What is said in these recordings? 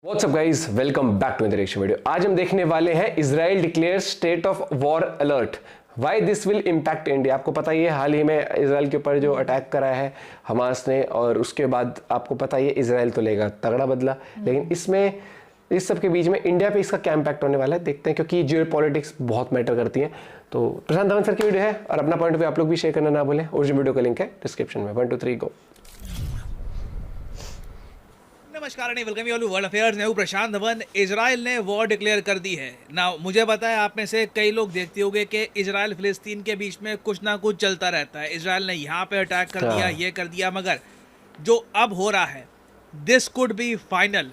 WhatsApp guys, welcome back to interaction video. आज हम देखने वाले हैं Israel declare state of war alert, why this will impact India. आपको पता ही है हाल ही में इजराइल के ऊपर जो अटैक करा है हमास ने, और उसके बाद आपको पता ही है इजराइल तो लेगा तगड़ा बदला। लेकिन इसमें इस सब के बीच में इंडिया पे इसका क्या इम्पैक्ट होने वाला है देखते हैं, क्योंकि जियो पॉलिटिक्स बहुत मैटर करती है। तो प्रशांत धवन सर की वीडियो है और अपना पॉइंट ऑफ व्यू आप लोग भी शेयर करना ना भूलें। ओरिजिनल वीडियो का लिंक है डिस्क्रिप्शन में। 1 2 3 गो। नमस्कार and welcome you all to world affairs. मैं हूं प्रशांत धवन। इजराइल ने वॉर डिक्लेयर कर दी है ना। मुझे पता है आप में से कई लोग देखते होंगे कि इजराइल फिलिस्तीन के बीच में कुछ ना कुछ चलता रहता है। इजराइल ने यहाँ पे अटैक कर दिया, ये कर दिया, मगर जो अब हो रहा है दिस कुड बी फाइनल,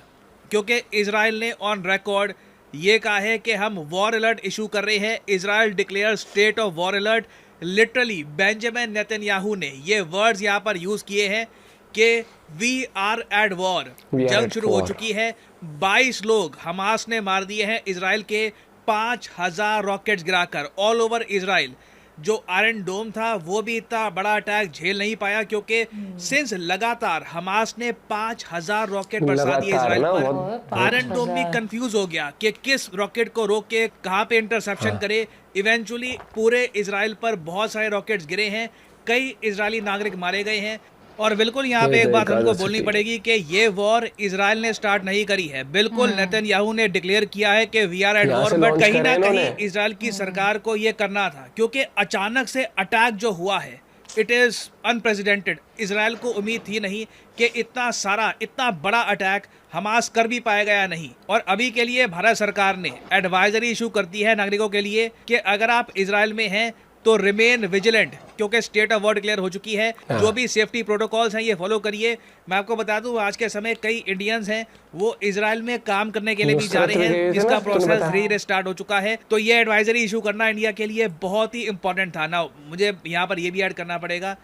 क्योंकि इजराइल ने ऑन रिकॉर्ड ये कहा है कि हम वॉर अलर्ट इशू कर रहे हैं। Israel declare state of war alert. Literally Benjamin Netanyahu ने ये वर्ड्स यहाँ पर यूज किए हैं कि वी आर एट वॉर। जंग शुरू हो चुकी है। 22 लोग हमास ने मार दिए हैं इजराइल के, 5000 रॉकेट्स गिराकर ऑल ओवर इजराइल। जो आयरन डोम था वो भी इतना बड़ा अटैक झेल नहीं पाया, क्योंकि सिंस लगातार हमास ने 5000 रॉकेट बरसा दिए इजराइल पर। आयरन डोम भी कंफ्यूज हो गया कि किस रॉकेट को रोक के कहाँ पे इंटरसेप्शन करे। इवेंचुअली पूरे इजराइल पर बहुत सारे रॉकेट्स गिरे हैं, कई इजरायली नागरिक मारे गए हैं। और बिल्कुल यहाँ पे एक बात हमको बोलनी पड़ेगी कि ये वॉर इजराइल ने स्टार्ट नहीं करी है। बिल्कुल नेतन्याहू ने डिक्लेयर किया है कि we are at war, but कहीं ना कहीं इजराइल की सरकार को ये करना था, क्योंकि अचानक से अटैक जो हुआ है इट इज अनप्रेसिडेंटेड। इजराइल को उम्मीद थी नहीं कि इतना बड़ा अटैक हमास कर भी पाएगा या नहीं। और अभी के लिए भारत सरकार ने एडवाइजरी इशू कर दी है नागरिकों के लिए कि अगर आप इजराइल में हैं तो रिमेन विजिलेंट, क्योंकि स्टेट ऑफ वॉर डिक्लेयर हो चुकी है। जो भी सेफ्टी प्रोटोकॉल्स हैं ये फॉलो करिए। मैं आपको बता दूं आज के समय कई इंडियंस हैं वो इजराइल में काम करने के लिए भी जा रहे हैं, जिसका प्रोसेस धीरे धीरे स्टार्ट हो चुका है। तो ये एडवाइजरी इशू करना इंडिया के लिए बहुत ही इंपॉर्टेंट था ना। मुझे यहाँ पर ये भी ऐड करना पड़ेगा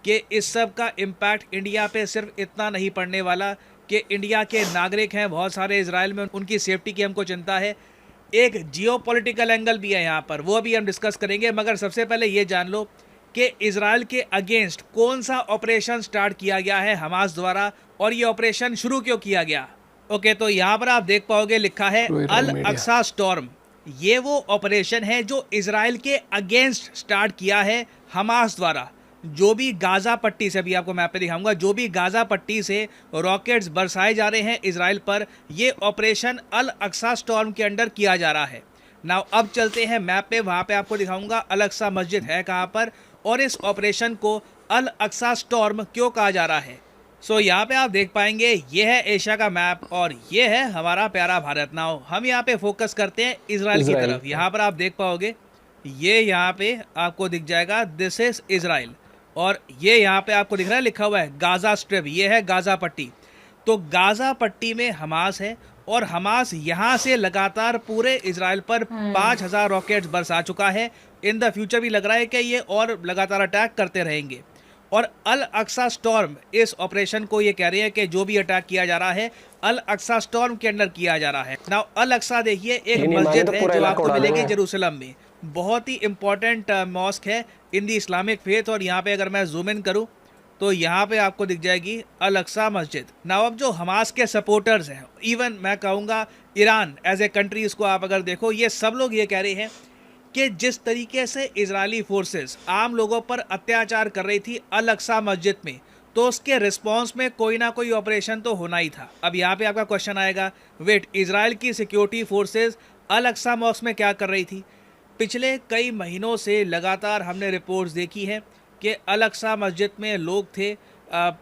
कि इस सब का इम्पैक्ट इंडिया पे सिर्फ इतना नहीं पड़ने वाला कि इंडिया के नागरिक हैं बहुत सारे इजराइल में, उनकी सेफ्टी की हमको चिंता है। एक जियोपॉलिटिकल एंगल भी है यहाँ पर, वो भी हम डिस्कस करेंगे। मगर सबसे पहले ये जान लो कि इजराइल के अगेंस्ट कौन सा ऑपरेशन स्टार्ट किया गया है हमास द्वारा, और ये ऑपरेशन शुरू क्यों किया गया। ओके, तो यहाँ पर आप देख पाओगे लिखा है अल अक्सा स्टॉर्म। ये वो ऑपरेशन है जो इजराइल के अगेंस्ट स्टार्ट किया है हमास द्वारा। जो भी गाजा पट्टी से, अभी आपको मैप पे दिखाऊंगा, जो भी गाजा पट्टी से रॉकेट्स बरसाए जा रहे हैं इजराइल पर, ये ऑपरेशन अल अक्सा स्टॉर्म के अंडर किया जा रहा है। नाउ अब चलते हैं मैप पे, वहाँ पे आपको दिखाऊंगा अल अक्सा मस्जिद है कहाँ पर, और इस ऑपरेशन को अल अक्सा स्टॉर्म क्यों कहा जा रहा है। सो यहाँ पे आप देख पाएंगे ये है एशिया का मैप और ये है हमारा प्यारा भारत। नाउ हम यहाँ पे फोकस करते हैं इजराइल की तरफ। यहाँ पर आप देख पाओगे ये यहाँ पे आपको दिख जाएगा दिस इज इजराइल, और ये यहाँ पे आपको दिख रहा है लिखा हुआ है गाजा स्ट्रिप, ये है गाजा पट्टी। तो गाजा पट्टी में हमास है और हमास यहाँ से लगातार पूरे इजराइल पर 5000 रॉकेट्स बरसा चुका है। इन द फ्यूचर भी लग रहा है कि ये और लगातार अटैक करते रहेंगे। और अल अक्सा स्टॉर्म इस ऑपरेशन को ये कह रहे हैं कि जो भी अटैक किया जा रहा है अल अक्सा स्टॉर्म के अंडर किया जा रहा है। नाउ अल अक्सा देखिए एक मस्जिद है जो आपको मिलेगी जेरूसलम में, बहुत ही इंपॉर्टेंट मॉस्क है इन दी इस्लामिक फेथ। और यहाँ पे अगर मैं जूम इन करूँ तो यहाँ पे आपको दिख जाएगी अल अक्सा मस्जिद। नाउ अब जो हमास के सपोर्टर्स हैं, इवन मैं कहूँगा ईरान एज ए कंट्री, इसको आप अगर देखो, ये सब लोग ये कह रहे हैं कि जिस तरीके से इजरायली फोर्सेस आम लोगों पर अत्याचार कर रही थी अल अक्सा मस्जिद में, तो उसके रिस्पांस में कोई ना कोई ऑपरेशन तो होना ही था। अब यहाँ पे आपका क्वेश्चन आएगा, वेट, इजराइल की सिक्योरिटी फोर्सेस अल अक्सा मॉस्क में क्या कर रही थी। पिछले कई महीनों से लगातार हमने रिपोर्ट्स देखी है कि अल अक्सा मस्जिद में लोग थे,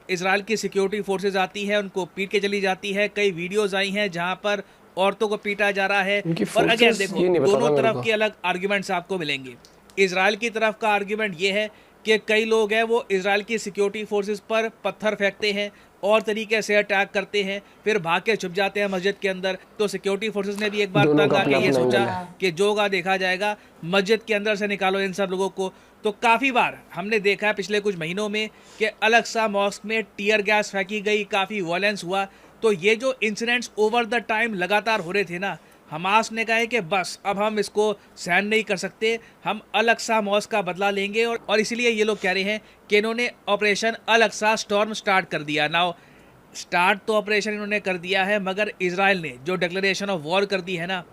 इजराइल की सिक्योरिटी फोर्सेस आती है, उनको पीट के चली जाती है। कई वीडियोस आई हैं जहां पर औरतों को पीटा जा रहा है। और अगेन देखो दोनों तरफ के अलग आर्ग्यूमेंट्स आपको मिलेंगे। इजराइल की तरफ का आर्ग्यूमेंट ये है कि कई लोग हैं वो इजराइल की सिक्योरिटी फोर्सेस पर पत्थर फेंकते हैं और तरीके से अटैक करते हैं, फिर भाग के छुप जाते हैं मस्जिद के अंदर। तो सिक्योरिटी फोर्सेस ने भी एक बार तंग आके ये सोचा कि जो होगा देखा जाएगा, मस्जिद के अंदर से निकालो इन सब लोगों को। तो काफ़ी बार हमने देखा है पिछले कुछ महीनों में कि अल अक्सा मॉस्क में टीयर गैस फेंकी गई, काफ़ी वायलेंस हुआ। तो ये जो इंसिडेंट्स ओवर द टाइम लगातार हो रहे थे ना, हमास ने कहा है कि बस अब हम इसको सहन नहीं कर सकते, हम अल अक्सा मॉस्क का बदला लेंगे। और इसीलिए ये लोग कह रहे हैं कि इन्होंने ऑपरेशन अल अक्सा स्टॉर्म स्टार्ट कर दिया। नाउ स्टार्ट तो ऑपरेशन इन्होंने कर दिया है, मगर इजराइल ने जो डिक्लेरेशन ऑफ वॉर कर दी है ना,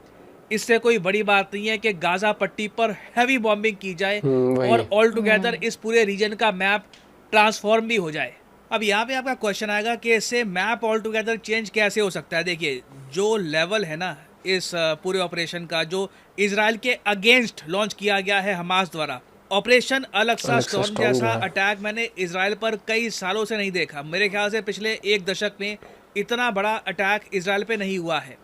इससे कोई बड़ी बात नहीं है कि गाजा पट्टी पर हैवी बॉम्बिंग की जाए और ऑल टुगेदर इस पूरे रीजन का मैप ट्रांसफॉर्म भी हो जाए। अब यहाँ पे आपका क्वेश्चन आएगा कि इससे मैप ऑल टुगेदर चेंज कैसे हो सकता है। देखिए, जो लेवल है ना इस पूरे ऑपरेशन का, जो इजराइल के अगेंस्ट लॉन्च किया गया है हमास द्वारा, ऑपरेशन अलग सा स्टॉर्म जैसा अटैक मैंने इजराइल पर कई सालों से नहीं देखा। मेरे ख्याल से पिछले एक दशक में इतना बड़ा अटैक इजराइल पे नहीं हुआ है।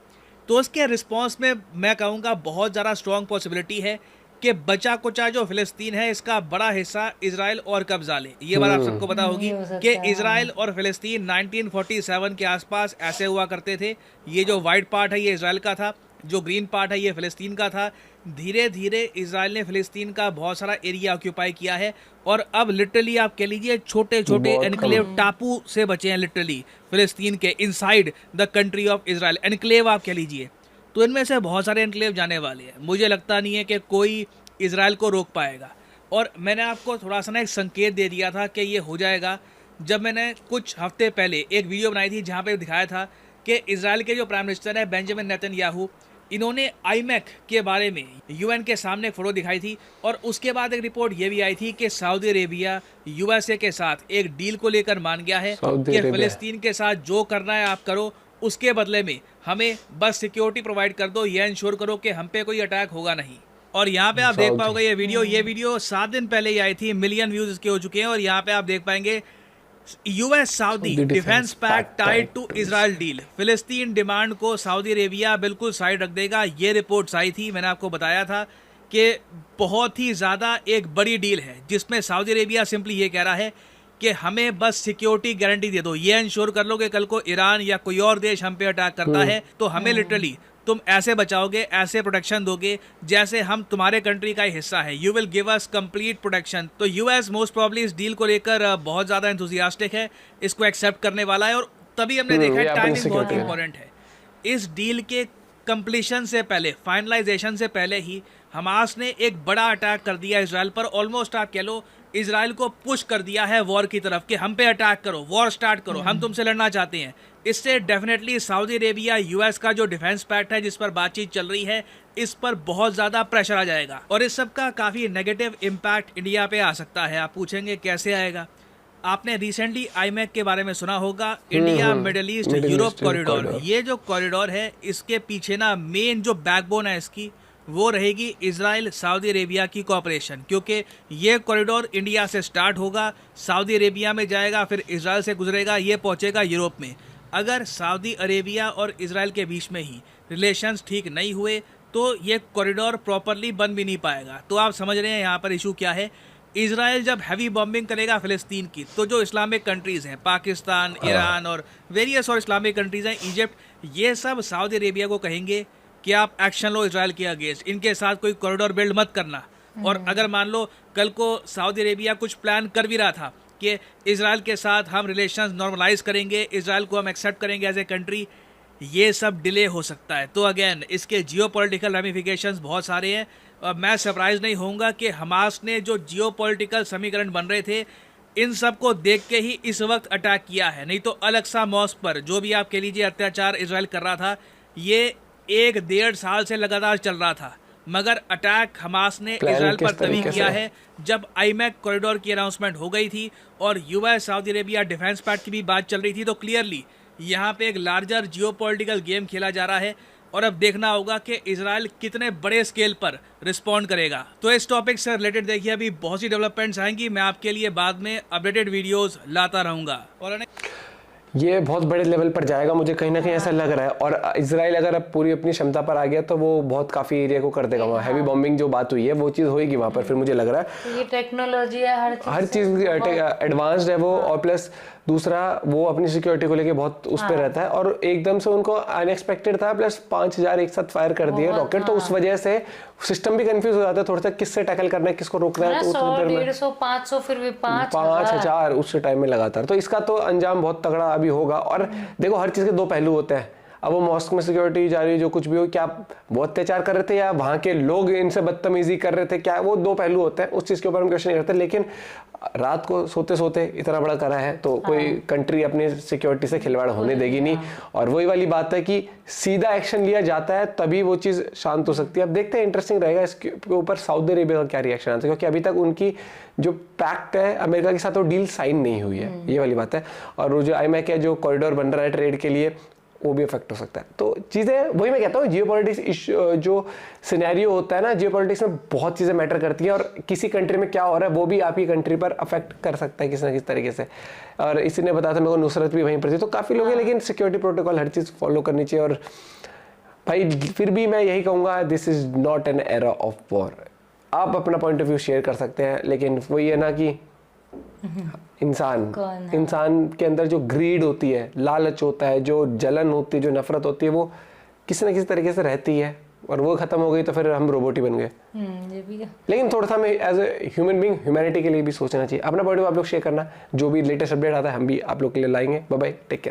तो उसके रिस्पॉन्स में मैं कहूँगा बहुत ज़्यादा स्ट्रॉन्ग पॉसिबिलिटी है कि बचा कुचा जो फिलिस्तीन है इसका बड़ा हिस्सा इजराइल और कब्जा ले। ये बात आप सबको पता होगी कि इजराइल और फिलिस्तीन 1947 के आसपास ऐसे हुआ करते थे। ये जो वाइट पार्ट है ये इजराइल का था, जो ग्रीन पार्ट है ये फिलिस्तीन का था। धीरे धीरे इजराइल ने फिलिस्तीन का बहुत सारा एरिया ऑक्यूपाई किया है और अब लिटरली आप कह लीजिए छोटे छोटे एनक्लेव टापू से बचे हैं लिटरली फिलिस्तीन के inside the country of Israel. Enclave आप कह लीजिए, तो इनमें से बहुत सारे एनक्लेव जाने वाले हैं। मुझे लगता नहीं है कि कोई इजराइल को रोक पाएगा। और मैंने आपको थोड़ा सा ना एक संकेत दे दिया था कि ये हो जाएगा जब मैंने कुछ हफ्ते पहले एक वीडियो बनाई थी जहाँ पे दिखाया था कि इजराइल के जो प्राइम मिनिस्टर है बेंजामिन नेतन्याहू, इन्होंने आईमैक के बारे में यूएन के सामने एक फोटो दिखाई थी और उसके बाद एक रिपोर्ट ये भी आई थी कि सऊदी अरेबिया यूएसए के साथ एक डील को लेकर मान गया है कि फिलिस्तीन के साथ जो करना है आप करो, उसके बदले में हमें बस सिक्योरिटी प्रोवाइड कर दो, ये इंश्योर करो कि हम पे कोई अटैक होगा नहीं। और यहाँ पे आप देख पाओगे ये वीडियो 7 दिन पहले ही आई थी, मिलियन व्यूज इसके हो चुके हैं। और यहाँ पे आप देख पाएंगे US Saudi defence pact tied to Israel deal, फिलिस्तीन डिमांड को सऊदी अरेबिया बिल्कुल साइड रख देगा। ये रिपोर्ट्स आई थी, मैंने आपको बताया था कि बहुत ही ज़्यादा एक बड़ी डील है जिसमें सऊदी अरेबिया सिंपली ये कह रहा है कि हमें बस सिक्योरिटी गारंटी दे दो, ये इंश्योर कर लो कि कल को ईरान या कोई और देश हम पे अटैक करता है तो हमें लिटरली तुम ऐसे बचाओगे, ऐसे प्रोटेक्शन दोगे जैसे हम तुम्हारे कंट्री का ही हिस्सा है। You will give us complete protection. तो यूएस मोस्ट प्रॉब्ली इस डील को लेकर बहुत ज़्यादा एंथुसियास्टिक है, इसको एक्सेप्ट करने वाला है। और तभी हमने देखा है टाइमिंग बहुत इंपॉर्टेंट है। इस डील के कंप्लीशन से पहले, फाइनलाइजेशन से पहले ही हमास ने एक बड़ा अटैक कर दिया इजराइल पर। ऑलमोस्ट आप कह लो इजराइल को पुश कर दिया है वॉर की तरफ कि हम पे अटैक करो, वॉर स्टार्ट करो, हम तुमसे लड़ना चाहते हैं। इससे डेफिनेटली सऊदी अरेबिया यूएस का जो डिफेंस पैक्ट है जिस पर बातचीत चल रही है, इस पर बहुत ज़्यादा प्रेशर आ जाएगा और इस सब का काफ़ी नेगेटिव इम्पैक्ट इंडिया पे आ सकता है। आप पूछेंगे कैसे आएगा? आपने रिसेंटली आईमैक के बारे में सुना होगा, India middle east Europe corridor. ये जो कॉरिडोर है इसके पीछे ना मेन जो बैकबोन है इसकी, वो रहेगी इजराइल सऊदी अरेबिया की कोऑपरेशन, क्योंकि ये कॉरिडोर इंडिया से स्टार्ट होगा, सऊदी अरेबिया में जाएगा, फिर इजराइल से गुजरेगा, ये पहुंचेगा यूरोप में। अगर सऊदी अरेबिया और इजराइल के बीच में ही रिलेशंस ठीक नहीं हुए तो ये कॉरिडोर प्रॉपरली बन भी नहीं पाएगा। तो आप समझ रहे हैं यहाँ पर इशू क्या है। इजराइल जब हैवी बॉम्बिंग करेगा फिलिस्तीन की, तो जो इस्लामिक कंट्रीज़ हैं, पाकिस्तान, ईरान और वेरियस और इस्लामिक कंट्रीज़ हैं, इजिप्ट, ये सब सऊदी अरेबिया को कहेंगे कि आप एक्शन लो इजराइल के अगेंस्ट, इनके साथ कोई कॉरिडोर बिल्ड मत करना। और अगर मान लो कल को सऊदी अरेबिया कुछ प्लान कर भी रहा था कि इजराइल के साथ हम रिलेशंस नॉर्मलाइज करेंगे, इजराइल को हम एक्सेप्ट करेंगे एज ए कंट्री, ये सब डिले हो सकता है। तो अगेन इसके जियोपॉलिटिकल रेमिफिकेशंस बहुत सारे हैं। और मैं सरप्राइज नहीं होऊंगा कि हमास ने जो जियोपॉलिटिकल समीकरण बन रहे थे, इन सब को देख के ही इस वक्त अटैक किया है। नहीं तो अल-अक्सा मॉस्क पर जो भी आप कह लीजिए अत्याचार इजराइल कर रहा था, ये 1-1.5 साल से लगातार चल रहा था। मगर अटैक हमास ने इजराइल पर तभी किया है जब आईमैक कॉरिडोर की अनाउंसमेंट हो गई थी और US Saudi Arabia defence pact की भी बात चल रही थी। तो क्लियरली यहाँ पे एक लार्जर जियोपॉलिटिकल गेम खेला जा रहा है और अब देखना होगा कि इजराइल कितने बड़े स्केल पर रिस्पॉन्ड करेगा। तो इस टॉपिक से रिलेटेड देखिए अभी बहुत सी डेवलपमेंट्स आएंगी, मैं आपके लिए बाद में अपडेटेड वीडियोस लाता रहूँगा। और ये बहुत बड़े लेवल पर जाएगा, मुझे कहीं ना कहीं ऐसा लग रहा है। और इजराइल अगर अब पूरी अपनी क्षमता पर आ गया तो वो बहुत काफी एरिया को कर देगा। वहाँ हैवी बॉम्बिंग जो बात हुई है वो चीज़ होगी वहाँ पर, फिर मुझे लग रहा है ये टेक्नोलॉजी है, हर चीज़ एडवांस्ड है वो। और प्लस दूसरा वो अपनी सिक्योरिटी को लेके बहुत उस पर रहता है और एकदम से उनको अनएक्सपेक्टेड था, प्लस 5000 एक साथ फायर कर दिए रॉकेट, तो उस वजह से सिस्टम भी कंफ्यूज हो जाता है थोड़ा सा, किससे टैकल करना है, किसको रोकना है। तो 100, 150, 500 फिर भी 5000 उस टाइम में लगातार। तो इसका तो अंजाम बहुत तगड़ा अभी होगा। और देखो हर चीज़ के दो पहलू होते हैं। अब वो मॉस्क में सिक्योरिटी जा रही है, जो कुछ भी हो, क्या वो अत्याचार कर रहे थे या वहाँ के लोग इनसे बदतमीजी कर रहे थे, क्या वो दो पहलू होते हैं, उस चीज़ के ऊपर हम क्वेश्चन नहीं करते। लेकिन रात को सोते सोते इतना बड़ा करा है तो कोई कंट्री अपनी सिक्योरिटी से खिलवाड़ होने देगी नहीं। और वही वाली बात है कि सीधा एक्शन लिया जाता है तभी वो चीज़ शांत हो सकती है। अब देखते हैं, इंटरेस्टिंग रहेगा इसके ऊपर सऊदी अरेबिया का क्या रिएक्शन आता है, क्योंकि अभी तक उनकी जो पैक्ट है अमेरिका के साथ वो डील साइन नहीं हुई है, ये वाली बात है। और वो जो IMEC है, जो कॉरिडोर बन रहा है ट्रेड के लिए, वो भी इफेक्ट हो सकता है। तो चीज़ें वही मैं कहता हूँ, जियोपॉलिटिक्स जो सिनेरियो होता है ना, जियोपॉलिटिक्स में बहुत चीज़ें मैटर करती हैं और किसी कंट्री में क्या हो रहा है वो भी आपकी कंट्री पर अफेक्ट कर सकता है किसी ना किसी तरीके से। और इसी ने बताया था मेरे को, नुसरत भी वहीं पर थी, तो काफ़ी लोग हैं, लेकिन सिक्योरिटी प्रोटोकॉल हर चीज़ फॉलो करनी चाहिए। और भाई फिर भी मैं यही कहूँगा, this is not an era of war. आप अपना पॉइंट ऑफ व्यू शेयर कर सकते हैं, लेकिन वही है ना कि इंसान के अंदर जो ग्रीड होती है, लालच होता है, जो जलन होती है, जो नफरत होती है, वो किसी न किसी तरीके से रहती है। और वो खत्म हो गई तो फिर हम रोबोट ही बन गए। ये भी है। लेकिन थोड़ा सा हमें as a human being humanity के लिए भी सोचना चाहिए। अपना पॉइंट ऑफ व्यू आप लोग शेयर करना, जो भी लेटेस्ट अपडेट आता है हम भी आप लोग के लिए लाएंगे। Bye bye, take care.